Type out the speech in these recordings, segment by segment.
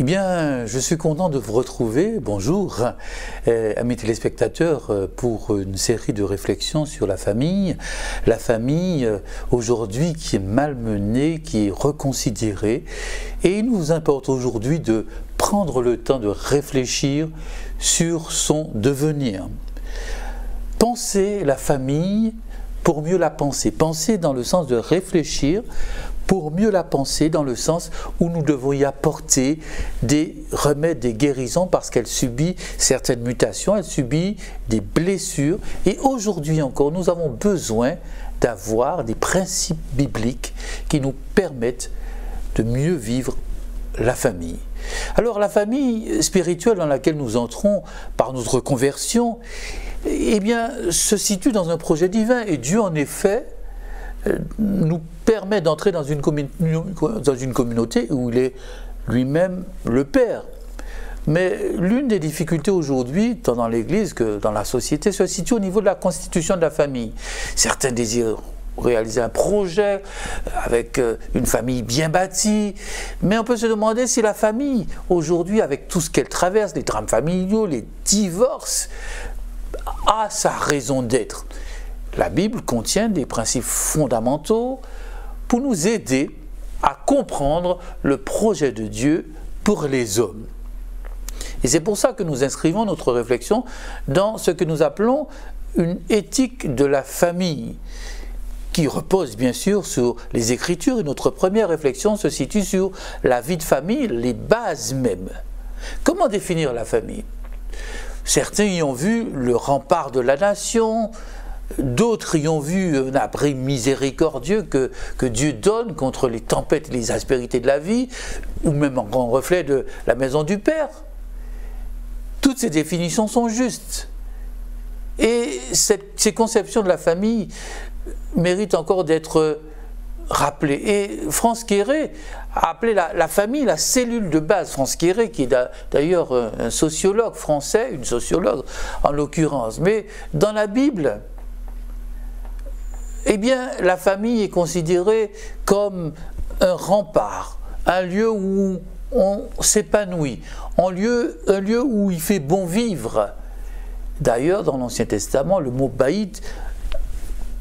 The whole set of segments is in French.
Bien, je suis content de vous retrouver, bonjour, amis téléspectateurs, pour une série de réflexions sur la famille. La famille, aujourd'hui, qui est malmenée, qui est reconsidérée. Et il nous importe aujourd'hui de prendre le temps de réfléchir sur son devenir. Penser la famille pour mieux la penser. Penser dans le sens de réfléchir pour mieux la penser, dans le sens où nous devons y apporter des remèdes, des guérisons, parce qu'elle subit certaines mutations, elle subit des blessures. Et aujourd'hui encore, nous avons besoin d'avoir des principes bibliques qui nous permettent de mieux vivre la famille. Alors la famille spirituelle dans laquelle nous entrons par notre conversion, eh bien, se situe dans un projet divin. Et Dieu, en effet, nous permet d'entrer dans une communauté où il est lui-même le Père. Mais l'une des difficultés aujourd'hui, tant dans l'Église que dans la société, se situe au niveau de la constitution de la famille. Certains désirent réaliser un projet avec une famille bien bâtie, mais on peut se demander si la famille, aujourd'hui, avec tout ce qu'elle traverse, les drames familiaux, les divorces, a sa raison d'être. La Bible contient des principes fondamentaux pour nous aider à comprendre le projet de Dieu pour les hommes. Et c'est pour ça que nous inscrivons notre réflexion dans ce que nous appelons une éthique de la famille, qui repose bien sûr sur les Écritures. Et notre première réflexion se situe sur la vie de famille, les bases mêmes. Comment définir la famille ? Certains y ont vu le rempart de la nation, d'autres y ont vu un abri miséricordieux que Dieu donne contre les tempêtes et les aspérités de la vie, ou même un grand reflet de la maison du Père. Toutes ces définitions sont justes. Et ces conceptions de la famille méritent encore d'être rappelées. Et Franz Kéré a appelé la famille la cellule de base. Franz Kéré, qui est d'ailleurs un sociologue français, une sociologue en l'occurrence. Mais dans la Bible, eh bien, la famille est considérée comme un rempart, un lieu où on s'épanouit, un lieu où il fait bon vivre. D'ailleurs, dans l'Ancien Testament, le mot baït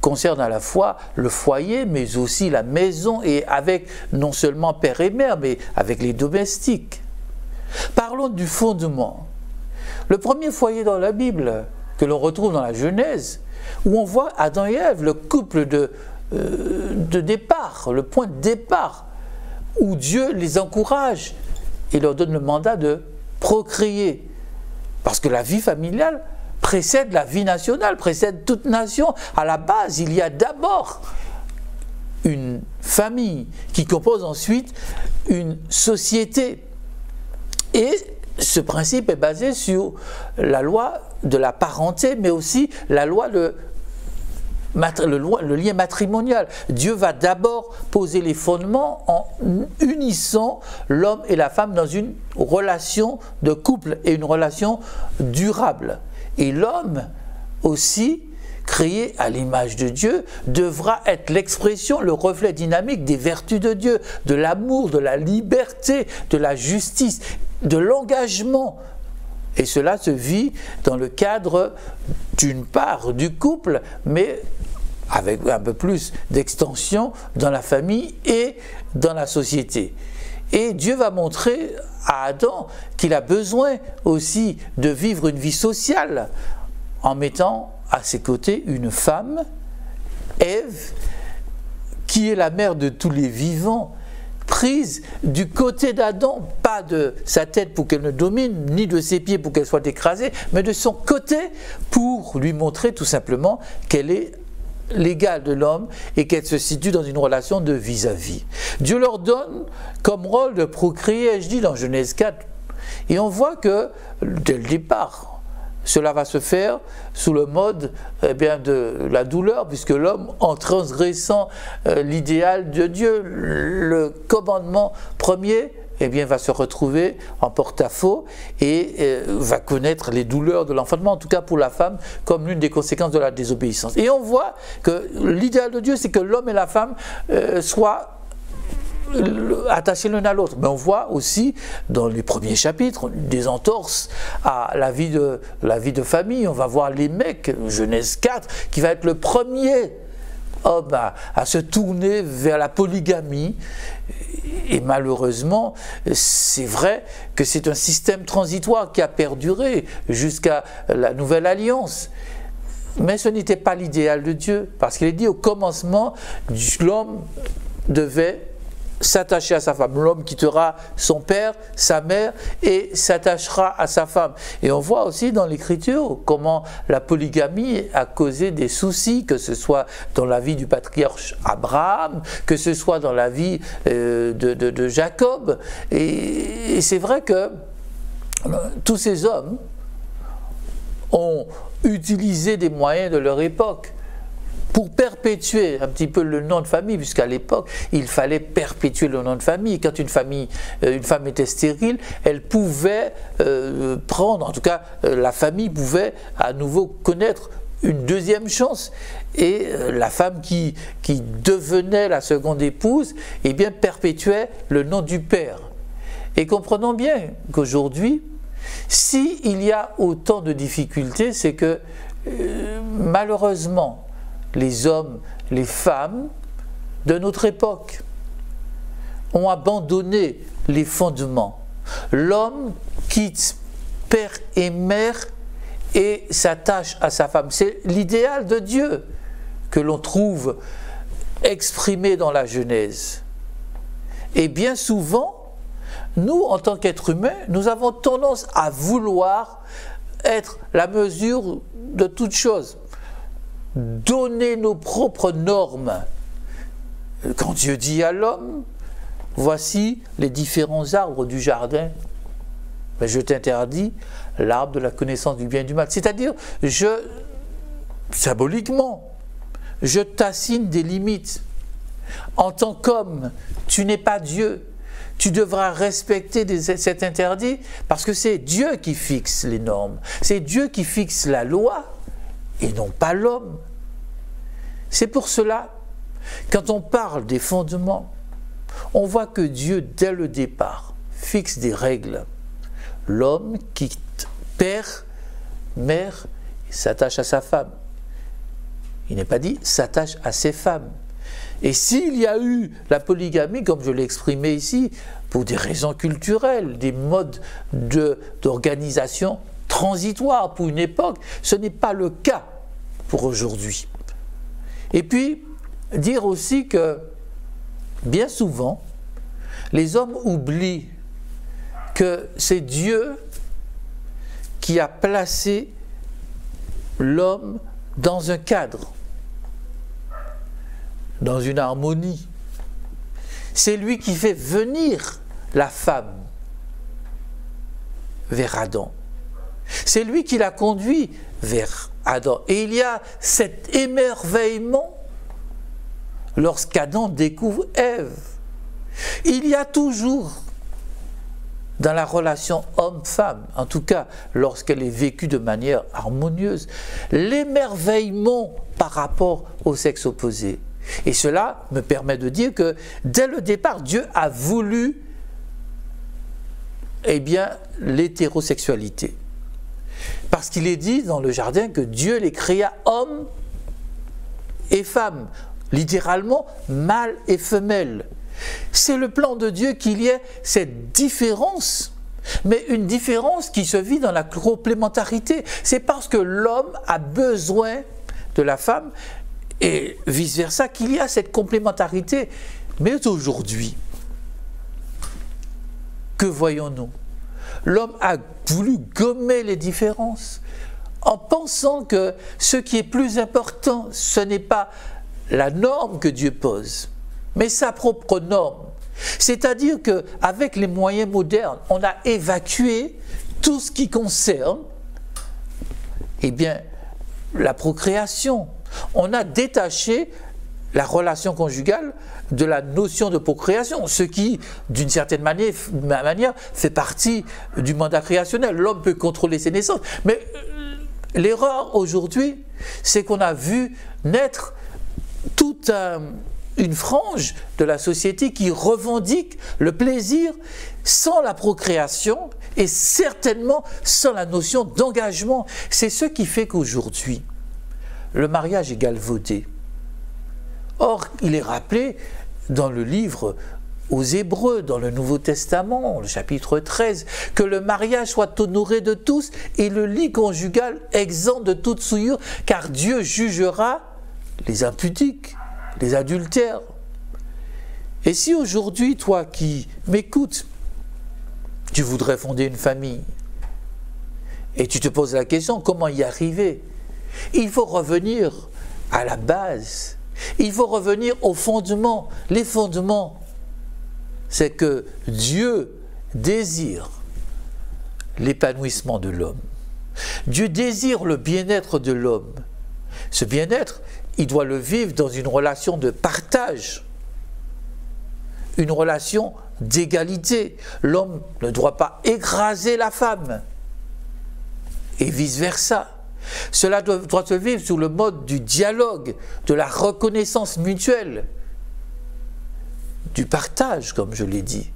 concerne à la fois le foyer, mais aussi la maison, et avec non seulement père et mère, mais avec les domestiques. Parlons du fondement. Le premier foyer dans la Bible, que l'on retrouve dans la Genèse, où on voit Adam et Ève, le couple de départ, le point de départ, où Dieu les encourage et leur donne le mandat de procréer. Parce que la vie familiale précède la vie nationale, précède toute nation. À la base, il y a d'abord une famille qui compose ensuite une société. Et ce principe est basé sur la loi de la parenté, mais aussi la loi le lien matrimonial. Dieu va d'abord poser les fondements en unissant l'homme et la femme dans une relation de couple et une relation durable. Et l'homme aussi, créé à l'image de Dieu, devra être l'expression, le reflet dynamique des vertus de Dieu, de l'amour, de la liberté, de la justice, de l'engagement. Et cela se vit dans le cadre, d'une part, du couple, mais avec un peu plus d'extension dans la famille et dans la société. Et Dieu va montrer à Adam qu'il a besoin aussi de vivre une vie sociale en mettant à ses côtés une femme, Ève, qui est la mère de tous les vivants, prise du côté d'Adam, pas de sa tête pour qu'elle ne domine, ni de ses pieds pour qu'elle soit écrasée, mais de son côté pour lui montrer tout simplement qu'elle est l'égale de l'homme et qu'elle se situe dans une relation de vis-à-vis. Dieu leur donne comme rôle de procréer, je dis dans Genèse 4, et on voit que dès le départ, cela va se faire sous le mode de la douleur, puisque l'homme, en transgressant l'idéal de Dieu, le commandement premier, va se retrouver en porte-à-faux et va connaître les douleurs de l'enfantement, en tout cas pour la femme, comme l'une des conséquences de la désobéissance. Et on voit que l'idéal de Dieu, c'est que l'homme et la femme soient attachés l'un à l'autre. Mais on voit aussi dans les premiers chapitres des entorses à la vie de famille. On va voir les mecs, Genèse 4, qui va être le premier homme à se tourner vers la polygamie. Et malheureusement, c'est vrai que c'est un système transitoire qui a perduré jusqu'à la Nouvelle Alliance. Mais ce n'était pas l'idéal de Dieu, parce qu'il est dit au commencement, l'homme devait s'attacher à sa femme. L'homme quittera son père, sa mère et s'attachera à sa femme. Et on voit aussi dans l'Écriture comment la polygamie a causé des soucis, que ce soit dans la vie du patriarche Abraham, que ce soit dans la vie de Jacob. Et c'est vrai que tous ces hommes ont utilisé des moyens de leur époque pour perpétuer un petit peu le nom de famille, puisqu'à l'époque, il fallait perpétuer le nom de famille. Quand une femme était stérile, elle pouvait prendre, en tout cas, la famille pouvait à nouveau connaître une deuxième chance. Et la femme qui devenait la seconde épouse, eh bien, perpétuait le nom du père. Et comprenons bien qu'aujourd'hui, s'il y a autant de difficultés, c'est que malheureusement, les hommes, les femmes de notre époque ont abandonné les fondements. L'homme quitte père et mère et s'attache à sa femme. C'est l'idéal de Dieu que l'on trouve exprimé dans la Genèse. Et bien souvent, nous, en tant qu'êtres humains, nous avons tendance à vouloir être la mesure de toute chose. Donner nos propres normes. Quand Dieu dit à l'homme, voici les différents arbres du jardin, mais je t'interdis l'arbre de la connaissance du bien et du mal. C'est-à-dire, symboliquement, je t'assigne des limites. En tant qu'homme, tu n'es pas Dieu. Tu devras respecter cet interdit parce que c'est Dieu qui fixe les normes. C'est Dieu qui fixe la loi et non pas l'homme. C'est pour cela, quand on parle des fondements, on voit que Dieu, dès le départ, fixe des règles. L'homme quitte père, mère, s'attache à sa femme. Il n'est pas dit s'attache à ses femmes. Et s'il y a eu la polygamie, comme je l'ai exprimé ici, pour des raisons culturelles, des modes d'organisation transitoires pour une époque, ce n'est pas le cas pour aujourd'hui. Et puis, dire aussi que, bien souvent, les hommes oublient que c'est Dieu qui a placé l'homme dans un cadre, dans une harmonie. C'est lui qui fait venir la femme vers Adam. C'est lui qui l'a conduit vers Adam. Et il y a cet émerveillement lorsqu'Adam découvre Ève. Il y a toujours dans la relation homme-femme, en tout cas lorsqu'elle est vécue de manière harmonieuse, l'émerveillement par rapport au sexe opposé. Et cela me permet de dire que dès le départ, Dieu a voulu l'hétérosexualité. Parce qu'il est dit dans le jardin que Dieu les créa hommes et femmes, littéralement mâle et femelle. C'est le plan de Dieu qu'il y ait cette différence, mais une différence qui se vit dans la complémentarité. C'est parce que l'homme a besoin de la femme et vice-versa qu'il y a cette complémentarité. Mais aujourd'hui, que voyons-nous? L'homme a voulu gommer les différences en pensant que ce qui est plus important, ce n'est pas la norme que Dieu pose, mais sa propre norme. C'est-à-dire qu'avec les moyens modernes, on a évacué tout ce qui concerne la procréation. On a détaché la relation conjugale de la notion de procréation, ce qui, d'une certaine manière, fait partie du mandat créationnel. L'homme peut contrôler ses naissances. Mais l'erreur aujourd'hui, c'est qu'on a vu naître toute une frange de la société qui revendique le plaisir sans la procréation et certainement sans la notion d'engagement. C'est ce qui fait qu'aujourd'hui, le mariage est galvaudé. Or, il est rappelé dans le livre aux Hébreux, dans le Nouveau Testament, le chapitre 13, que le mariage soit honoré de tous et le lit conjugal exempt de toute souillure, car Dieu jugera les impudiques, les adultères. Et si aujourd'hui, toi qui m'écoutes, tu voudrais fonder une famille, et tu te poses la question, comment y arriver? Il faut revenir à la base, il faut revenir aux fondements. Les fondements, c'est que Dieu désire l'épanouissement de l'homme. Dieu désire le bien-être de l'homme. Ce bien-être, il doit le vivre dans une relation de partage, une relation d'égalité. L'homme ne doit pas écraser la femme et vice-versa. Cela doit se vivre sous le mode du dialogue, de la reconnaissance mutuelle, du partage, comme je l'ai dit.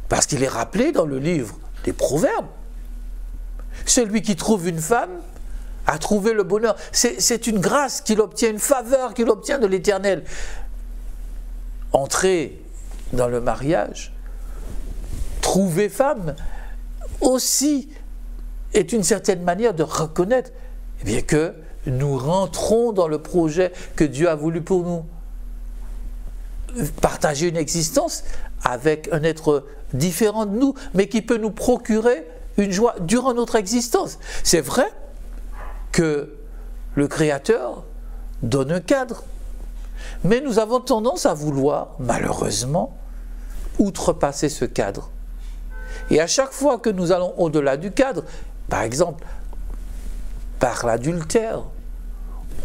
Parce qu'il est rappelé dans le livre des Proverbes. Celui qui trouve une femme a trouvé le bonheur. C'est une grâce qu'il obtient, une faveur qu'il obtient de l'Éternel. Entrer dans le mariage, trouver femme, aussi est une certaine manière de reconnaître eh bien, que nous rentrons dans le projet que Dieu a voulu pour nous. Partager une existence avec un être différent de nous, mais qui peut nous procurer une joie durant notre existence. C'est vrai que le Créateur donne un cadre, mais nous avons tendance à vouloir, malheureusement, outrepasser ce cadre. Et à chaque fois que nous allons au-delà du cadre, par exemple, par l'adultère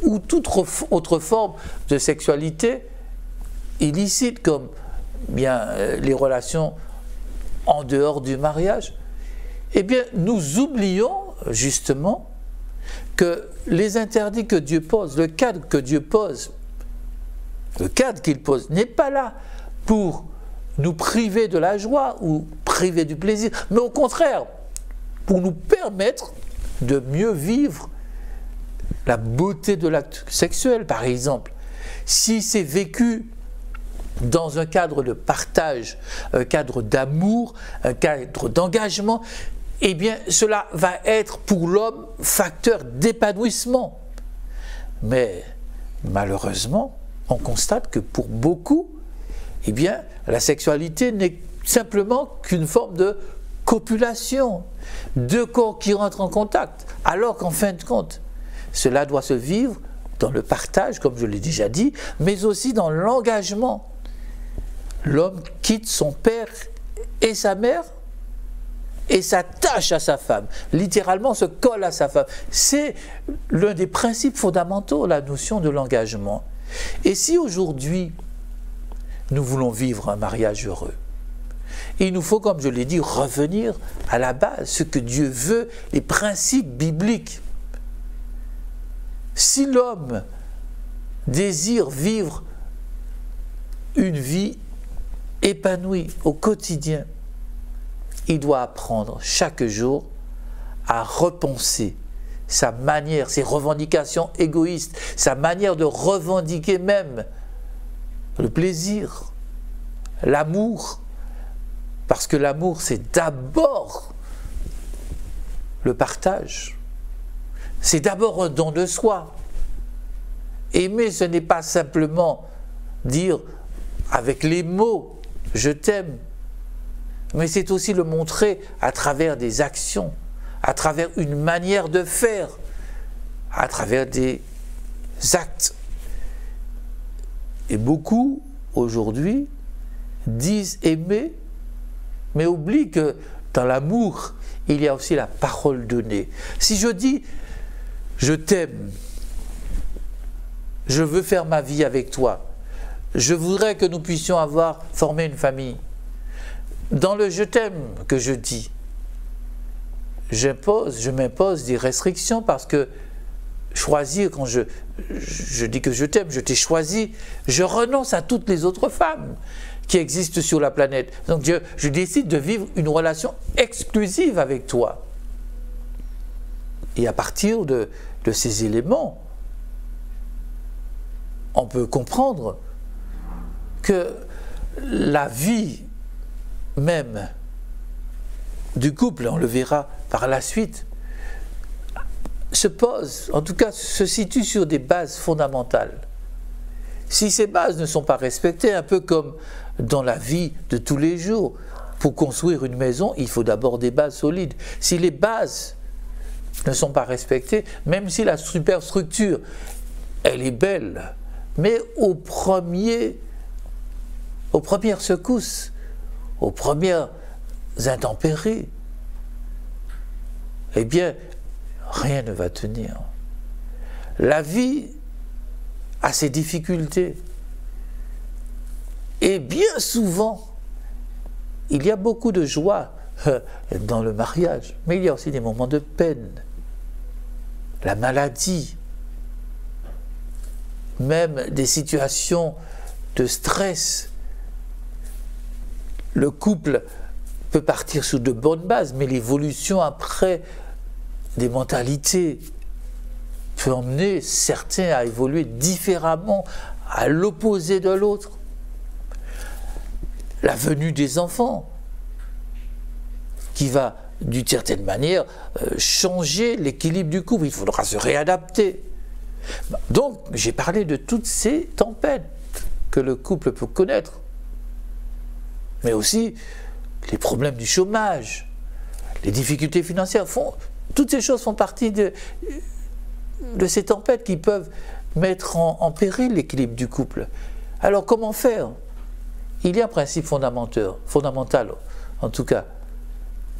ou toute autre forme de sexualité illicite, comme bien, les relations en dehors du mariage, eh bien, nous oublions justement que les interdits que Dieu pose, le cadre que Dieu pose, le cadre qu'il pose n'est pas là pour nous priver de la joie ou priver du plaisir, mais au contraire, pour nous permettre de mieux vivre la beauté de l'acte sexuel, par exemple. Si c'est vécu dans un cadre de partage, un cadre d'amour, un cadre d'engagement, eh bien, cela va être pour l'homme facteur d'épanouissement. Mais malheureusement, on constate que pour beaucoup, eh bien, la sexualité n'est simplement qu'une forme de copulation, deux corps qui rentrent en contact, alors qu'en fin de compte, cela doit se vivre dans le partage, comme je l'ai déjà dit, mais aussi dans l'engagement. L'homme quitte son père et sa mère et s'attache à sa femme, littéralement se colle à sa femme. C'est l'un des principes fondamentaux, la notion de l'engagement. Et si aujourd'hui, nous voulons vivre un mariage heureux, il nous faut, comme je l'ai dit, revenir à la base, ce que Dieu veut, les principes bibliques. Si l'homme désire vivre une vie épanouie au quotidien, il doit apprendre chaque jour à repenser sa manière, ses revendications égoïstes, sa manière de revendiquer même le plaisir, l'amour, parce que l'amour, c'est d'abord le partage. C'est d'abord un don de soi. Aimer, ce n'est pas simplement dire avec les mots « je t'aime », mais c'est aussi le montrer à travers des actions, à travers une manière de faire, à travers des actes. Et beaucoup, aujourd'hui, disent aimer, mais oublient que dans l'amour, il y a aussi la parole donnée. Si je dis « je t'aime », je veux faire ma vie avec toi, je voudrais que nous puissions former une famille. Dans le « je t'aime » que je dis, je m'impose des restrictions parce que choisir, quand je dis que je t'aime, je t'ai choisi, je renonce à toutes les autres femmes qui existent sur la planète. Donc je décide de vivre une relation exclusive avec toi. Et à partir de ces éléments, on peut comprendre que la vie même du couple, on le verra par la suite, se pose, en tout cas se situe sur des bases fondamentales. Si ces bases ne sont pas respectées, un peu comme dans la vie de tous les jours, pour construire une maison, il faut d'abord des bases solides. Si les bases ne sont pas respectées, même si la superstructure, elle est belle, mais aux premières secousses, aux premières intempéries, eh bien, rien ne va tenir. La vie a ses difficultés. Et bien souvent, il y a beaucoup de joie dans le mariage, mais il y a aussi des moments de peine. La maladie, même des situations de stress. Le couple peut partir sur de bonnes bases, mais l'évolution après des mentalités peut emmener certains à évoluer différemment, à l'opposé de l'autre. La venue des enfants, qui va d'une certaine manière changer l'équilibre du couple, il faudra se réadapter. Donc j'ai parlé de toutes ces tempêtes que le couple peut connaître, mais aussi les problèmes du chômage, les difficultés financières, toutes ces choses font partie de ces tempêtes qui peuvent mettre en péril l'équilibre du couple. Alors comment faire? Il y a un principe fondamental, en tout cas,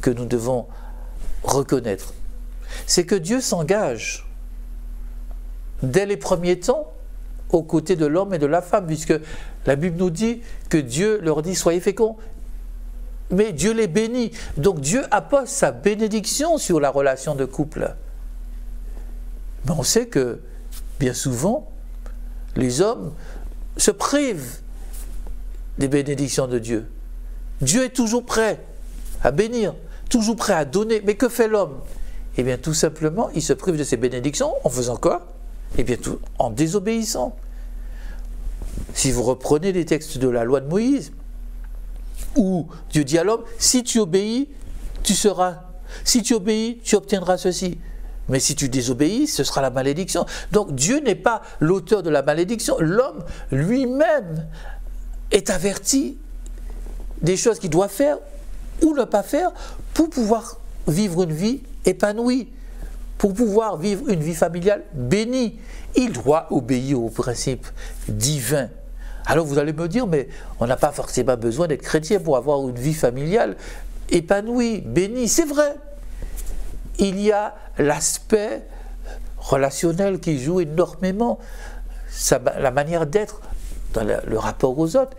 que nous devons reconnaître. C'est que Dieu s'engage dès les premiers temps aux côtés de l'homme et de la femme, puisque la Bible nous dit que Dieu leur dit « soyez féconds ». Mais Dieu les bénit. Donc Dieu appose sa bénédiction sur la relation de couple. Mais on sait que, bien souvent, les hommes se privent des bénédictions de Dieu. Dieu est toujours prêt à bénir, toujours prêt à donner. Mais que fait l'homme? Eh bien, tout simplement, il se prive de ses bénédictions en faisant quoi? Eh bien, en désobéissant. Si vous reprenez les textes de la loi de Moïse, où Dieu dit à l'homme, si tu obéis, tu seras. Si tu obéis, tu obtiendras ceci. Mais si tu désobéis, ce sera la malédiction. Donc Dieu n'est pas l'auteur de la malédiction. L'homme lui-même est averti des choses qu'il doit faire ou ne pas faire pour pouvoir vivre une vie épanouie, pour pouvoir vivre une vie familiale bénie. Il doit obéir aux principes divins. Alors vous allez me dire, mais on n'a pas forcément besoin d'être chrétien pour avoir une vie familiale épanouie, bénie. C'est vrai. Il y a l'aspect relationnel qui joue énormément, la manière d'être dans le rapport aux autres,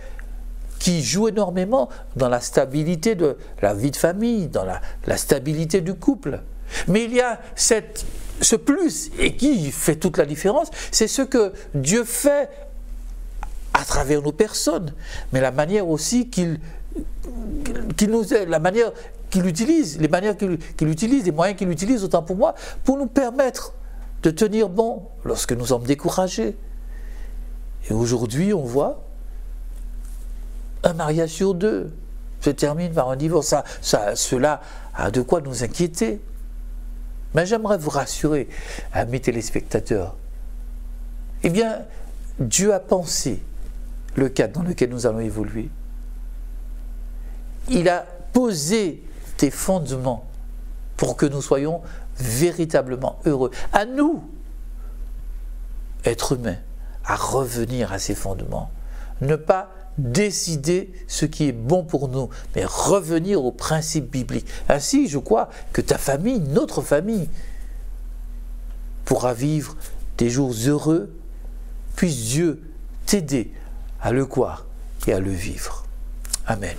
qui joue énormément dans la stabilité de la vie de famille, dans la stabilité du couple. Mais il y a ce plus, et qui fait toute la différence, c'est ce que Dieu fait à travers nos personnes, mais la manière aussi qu'il nous aide, la manière qu'il utilise, les manières qu'il utilise, les moyens qu'il utilise, autant pour moi, pour nous permettre de tenir bon lorsque nous sommes découragés. Et aujourd'hui, on voit un mariage sur deux se termine par un divorce. Cela a de quoi nous inquiéter. Mais j'aimerais vous rassurer, amis téléspectateurs, eh bien, Dieu a pensé le cadre dans lequel nous allons évoluer. Il a posé des fondements pour que nous soyons véritablement heureux. À nous, êtres humains, à revenir à ces fondements. Ne pas décider ce qui est bon pour nous, mais revenir aux principes bibliques. Ainsi, je crois que ta famille, notre famille, pourra vivre des jours heureux, puisse Dieu t'aider à le croire et à le vivre. Amen.